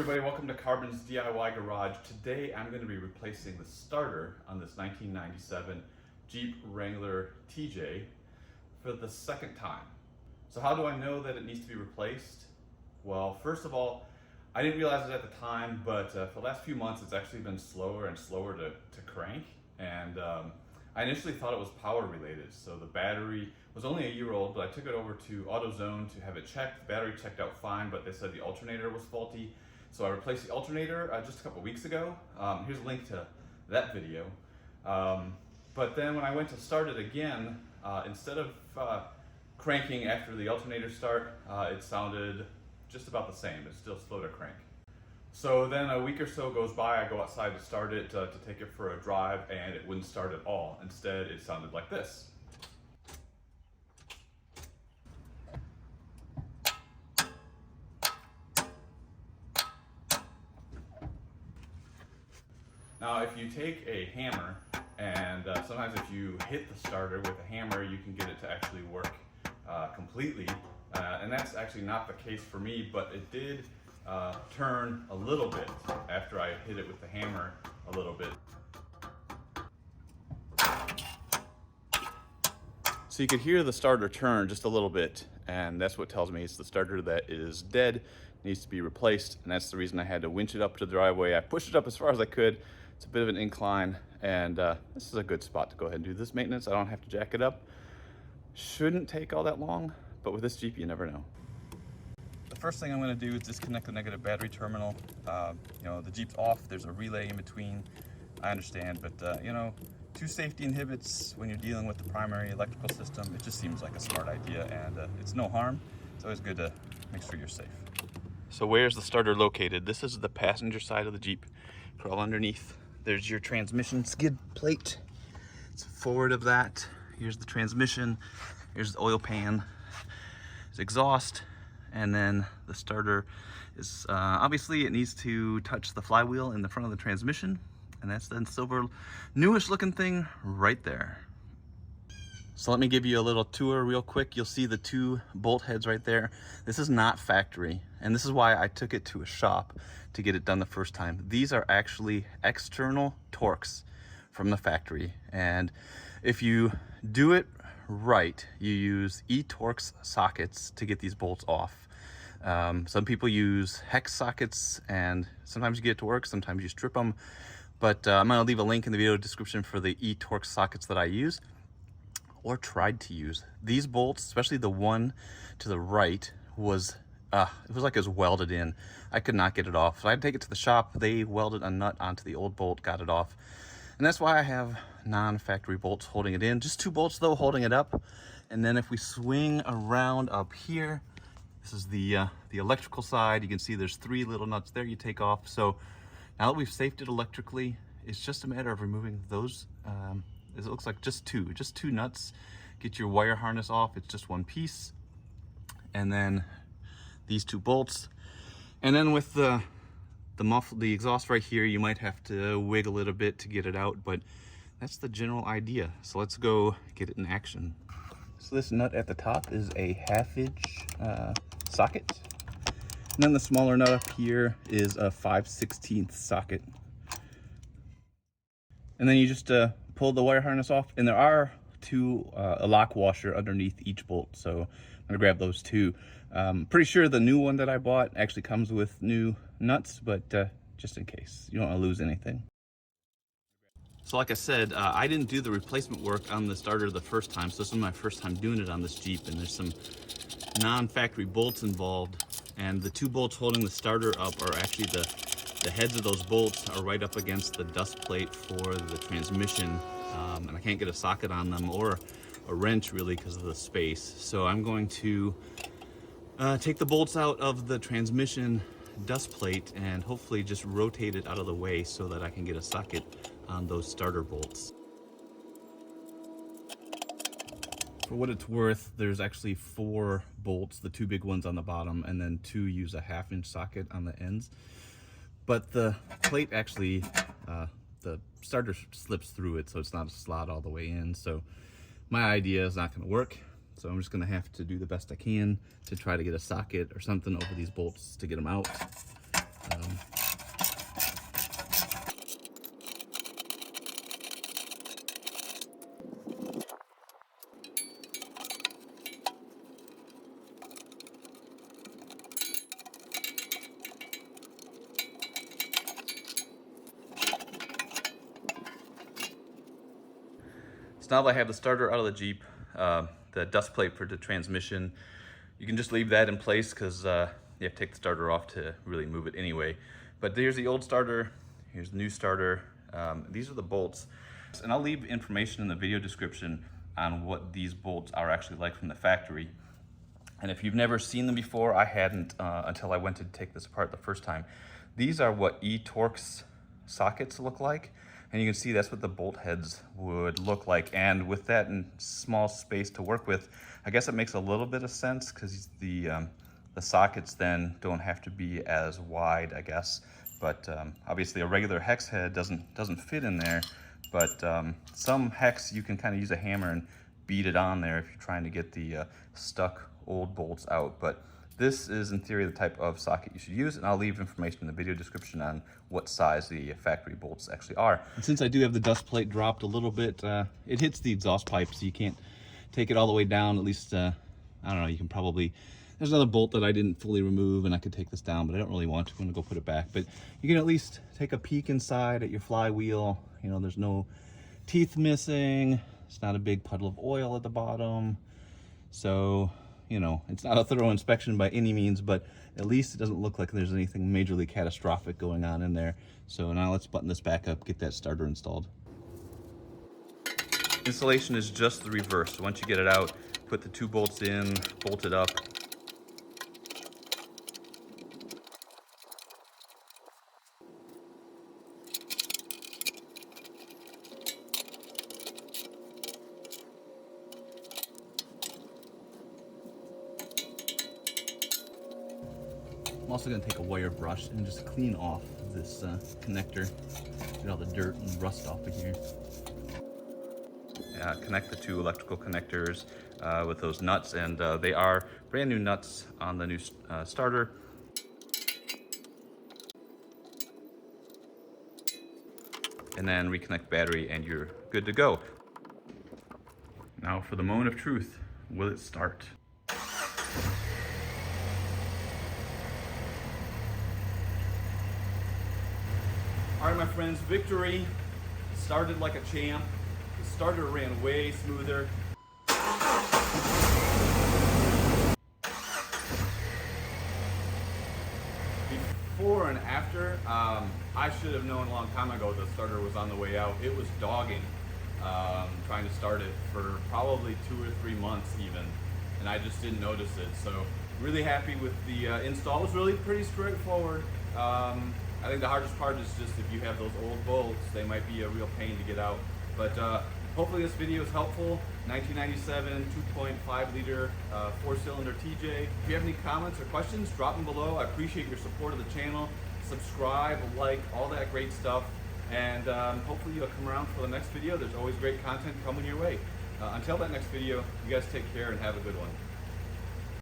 everybody, welcome to Carbon's DIY Garage. Today I'm going to be replacing the starter on this 1997 Jeep Wrangler TJ for the second time. So how do I know that it needs to be replaced? Well, first of all, I didn't realize it at the time, but for the last few months it's actually been slower and slower to crank, and I initially thought it was power related. So the battery was only a year old, but I took it over to AutoZone to have it checked. The battery checked out fine, but they said the alternator was faulty. So I replaced the alternator just a couple weeks ago. Here's a link to that video. But then when I went to start it again, instead of cranking after the alternator start, it sounded just about the same. It's still slow to crank. So then a week or so goes by, I go outside to start it, to take it for a drive, and it wouldn't start at all. Instead, it sounded like this. Now, if you take a hammer, and sometimes if you hit the starter with a hammer, you can get it to actually work completely. And that's actually not the case for me, but it did turn a little bit after I hit it with the hammer a little bit. So you could hear the starter turn just a little bit, and that's what tells me it's the starter that is dead, needs to be replaced, and that's the reason I had to winch it up to the driveway. I pushed it up as far as I could. It's a bit of an incline, and this is a good spot to go ahead and do this maintenance. I don't have to jack it up. Shouldn't take all that long, but with this Jeep, you never know. The first thing I'm going to do is disconnect the negative battery terminal. You know, the Jeep's off. There's a relay in between. I understand, but you know, two safety inhibits when you're dealing with the primary electrical system, it just seems like a smart idea, and it's no harm. It's always good to make sure you're safe. So where's the starter located? This is the passenger side of the Jeep. Crawl underneath. There's your transmission skid plate. It's forward of that. Here's the transmission. Here's the oil pan. There's exhaust. And then the starter is, obviously it needs to touch the flywheel in the front of the transmission. And that's the silver, newish looking thing right there. So let me give you a little tour real quick. You'll see the two bolt heads right there. This is not factory, and this is why I took it to a shop to get it done the first time. These are actually external Torx from the factory, and if you do it right, you use e-Torx sockets to get these bolts off. Some people use hex sockets, and sometimes you get it to work, sometimes you strip them, but I'm gonna leave a link in the video description for the e-Torx sockets that I use or tried to use. These bolts, especially the one to the right, was it was like it was welded in. I could not get it off. So I had to take it to the shop. They welded a nut onto the old bolt, got it off. And that's why I have non-factory bolts holding it in. Just two bolts though, holding it up. And then if we swing around up here, this is the electrical side. You can see there's three little nuts there you take off. So now that we've safed it electrically, it's just a matter of removing those, it looks like just two nuts. Get your wire harness off. It's just one piece. And then these two bolts. And then with the exhaust right here, you might have to wiggle it a bit to get it out, but that's the general idea. So let's go get it in action. So this nut at the top is a 1/2" socket. And then the smaller nut up here is a 5/16 socket. And then you just pull the wire harness off, and there are a lock washer underneath each bolt, so I'm gonna grab those two. Pretty sure the new one that I bought actually comes with new nuts, but just in case, you don't want to lose anything. So like I said, I didn't do the replacement work on the starter the first time, so this is my first time doing it on this Jeep, and there's some non-factory bolts involved, and the two bolts holding the starter up are actually the heads of those bolts are right up against the dust plate for the transmission, and I can't get a socket on them or a wrench really because of the space. So I'm going to take the bolts out of the transmission dust plate and hopefully just rotate it out of the way so that I can get a socket on those starter bolts. For what it's worth, there's actually 4 bolts, the 2 big ones on the bottom, and then 2 use a 1/2" socket on the ends. But the plate actually, the starter slips through it, so it's not a slot all the way in. So my idea is not gonna work. So I'm just gonna have to do the best I can to try to get a socket or something over these bolts to get them out. So now that I have the starter out of the Jeep, the dust plate for the transmission, you can just leave that in place because you have to take the starter off to really move it anyway. But here's the old starter, here's the new starter. These are the bolts. And I'll leave information in the video description on what these bolts are actually like from the factory. And if you've never seen them before, I hadn't until I went to take this apart the first time. These are what Torx sockets look like. And you can see that's what the bolt heads would look like. And with that in small space to work with, I guess it makes a little bit of sense because the sockets then don't have to be as wide, I guess. But obviously a regular hex head doesn't fit in there. But some hex you can kind of use a hammer and beat it on there if you're trying to get the stuck old bolts out. But this is in theory the type of socket you should use, and I'll leave information in the video description on what size the factory bolts actually are. And since I do have the dust plate dropped a little bit, it hits the exhaust pipe, so you can't take it all the way down. At least, I don't know, you can probably, there's another bolt that I didn't fully remove and I could take this down, but I don't really want to. I'm gonna go put it back. But you can at least take a peek inside at your flywheel. You know, there's no teeth missing. It's not a big puddle of oil at the bottom. So, you know, it's not a thorough inspection by any means, but at least it doesn't look like there's anything majorly catastrophic going on in there. So now let's button this back up, get that starter installed. Installation is just the reverse. So once you get it out, put the 2 bolts in, bolt it up. I'm also going to take a wire brush and just clean off this connector, get all the dirt and rust off of here. Connect the 2 electrical connectors with those nuts, and they are brand new nuts on the new starter. And then reconnect battery and you're good to go. Now for the moment of truth, will it start? All right, my friends, victory. Started like a champ. The starter ran way smoother. Before and after, I should have known a long time ago the starter was on the way out. It was dogging, trying to start it for probably 2 or 3 months even, and I just didn't notice it. So really happy with the install. It was really pretty straightforward. I think the hardest part is just if you have those old bolts, they might be a real pain to get out. But hopefully this video is helpful. 1997 2.5 liter 4-cylinder TJ. If you have any comments or questions, drop them below. I appreciate your support of the channel. Subscribe, like, all that great stuff. And hopefully you'll come around for the next video. There's always great content coming your way. Until that next video, you guys take care and have a good one.